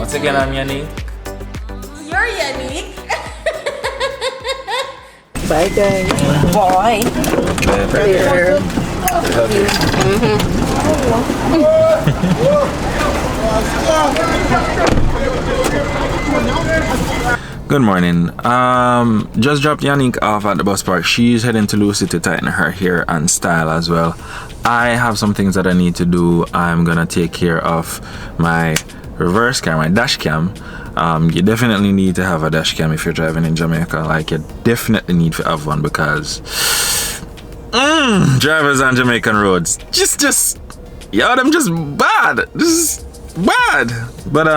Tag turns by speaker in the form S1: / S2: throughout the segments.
S1: Once again, I'm Yanique.
S2: You're Yanique.
S3: Bye guys.
S2: Boy.
S3: Later.
S1: Love you. Good morning. Just dropped Yanique off at the bus park. She's heading to Lucy to tighten her hair and style as well. I have some things that I need to do. I'm gonna take care of my reverse cam, my dash cam. You definitely need to have a dash cam if you're driving in Jamaica. Like, you definitely need to have one because drivers on Jamaican roads just yo, them just bad. Just bad. But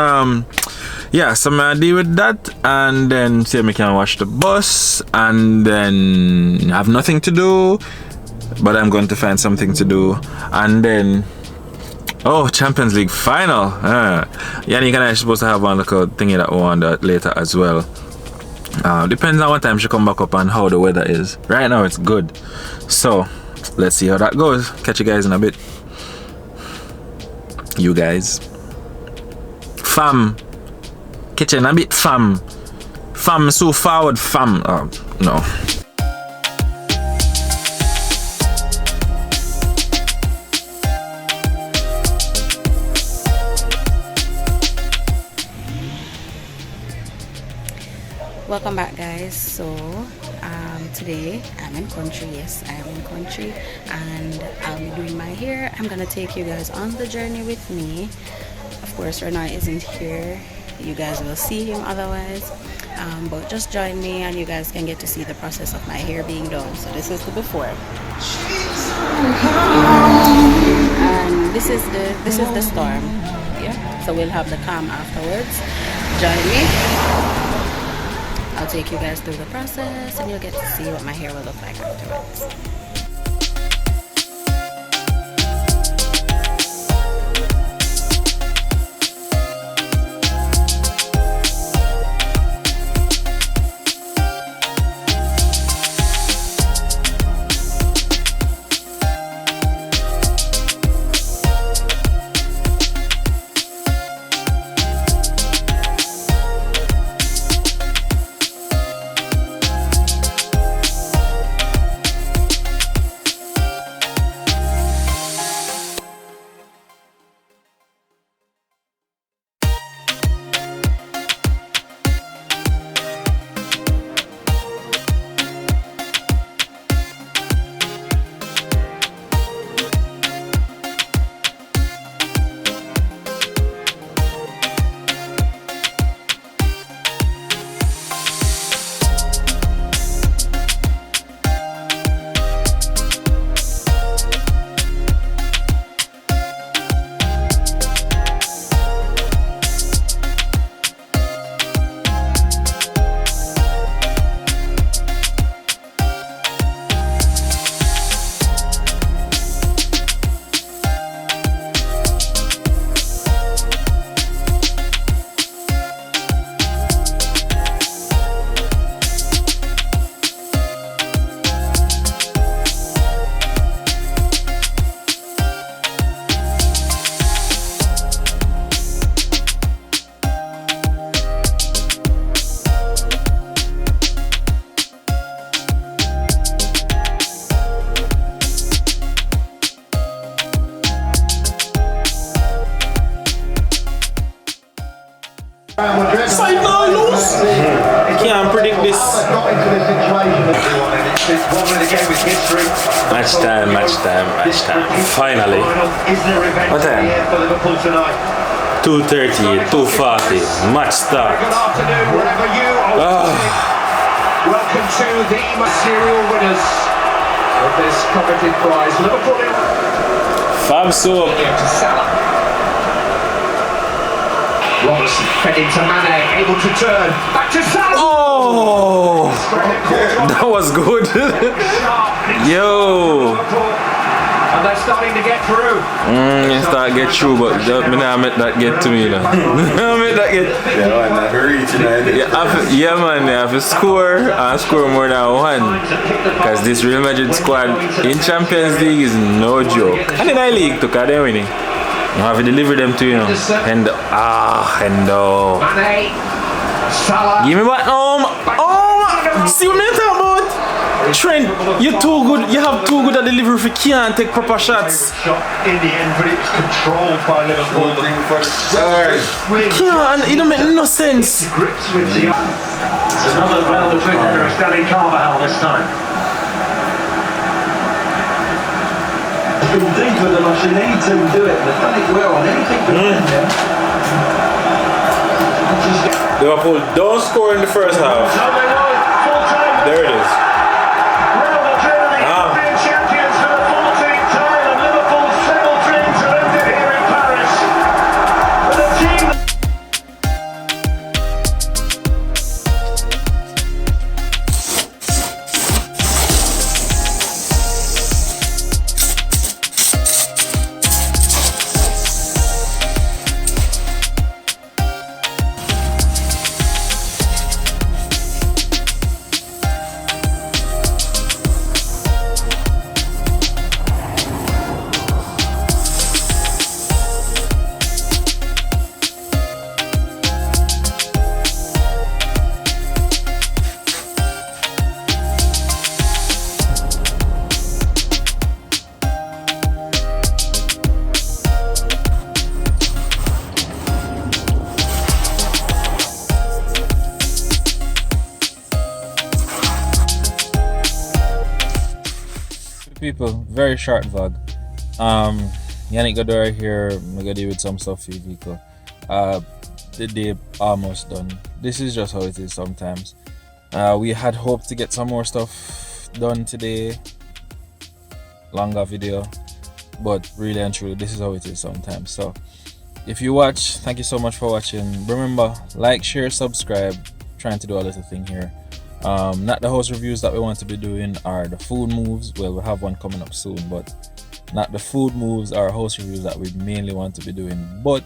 S1: yeah, so I'm gonna deal with that and then see if I can watch the bus and then have nothing to do, but I'm going to find something to do. And then Champions League final. Yanique and I are supposed to have one little thingy that we want later as well. Depends on what time she come back up and how the weather is. Right now it's good, so let's see how that goes. Catch you guys in a bit. You guys, fam, kitchen a bit fam so forward fam. No.
S2: Welcome back, guys. So today I'm in country. Yes, I am in country and I'll be doing my hair. I'm gonna take you guys on the journey with me. Of course, Renouy isn't here. You guys will see him otherwise, but just join me and you guys can get to see the process of my hair being done. So this is the before and this is the storm. Yeah, so we'll have the calm afterwards. Join me. I'll take you guys through the process and you'll get to see what my hair will look like afterwards.
S1: Can't predict this. Match time. Finally. What time? 2:30, 2:40. Match start.
S4: Welcome to the material winners of this coveted prize. Liverpool.
S1: Fab soap.
S4: Robertson fed into Mane, able to turn back to Salah.
S1: Oh, that was good. Yo.
S4: And they're starting to get through.
S1: You start get through, but me not make that get to me now. Make that get. Yeah, man, I have to score and score more than one. Because this Real Madrid squad in Champions League is no joke. And in I league took them winning. You have to deliver them to you. Hendo. Hendo.
S4: Mane. Salah.
S1: Give me back home. Oh, see what I'm talking about? Trent, you're too good. You have too good a delivery if you can't take proper shots.
S5: Shot in the end, but it was controlled by Liverpool.
S1: Can't. It don't make no sense.
S5: Grips with the. It's another well between Danny Carvajal this time. Been deeper than I should need to do it. They've done it well on anything but
S1: Liverpool don't score in the first half. There it is.
S5: Champions for the 14th time, and Liverpool's treble dreams are ended here in Paris. But the team.
S1: People, very short vlog. Yanique Godora here. I'm gonna deal with some stuff for you people. The day almost done. This is just how it is sometimes. We had hoped to get some more stuff done today, longer video, but really and truly this is how it is sometimes. So if you watch, thank you so much for watching. Remember, like, share, subscribe. Trying to do a little thing here. Not the house reviews that we want to be doing are the food moves. Well, we'll have one coming up soon, but not the food moves or house reviews that we mainly want to be doing. But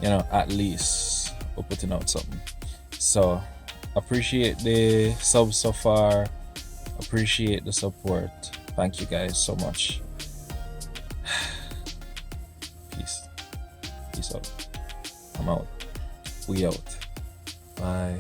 S1: you know, at least we're putting out something. So appreciate the subs so far, appreciate the support. Thank you guys so much. Peace out. I'm out. We out. Bye.